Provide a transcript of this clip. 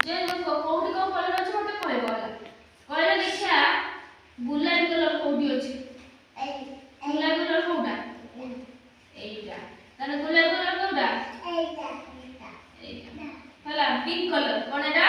जे कोउडी को कलर अछि मते कहबो होला कहले देखिया गुलाबी कलर कोउडी अछि गुलाबी कलर कोउडा एइटा ताने गुलाबी कलर कोउडा एइटा एइटा होला पिंक कलर कोन एटा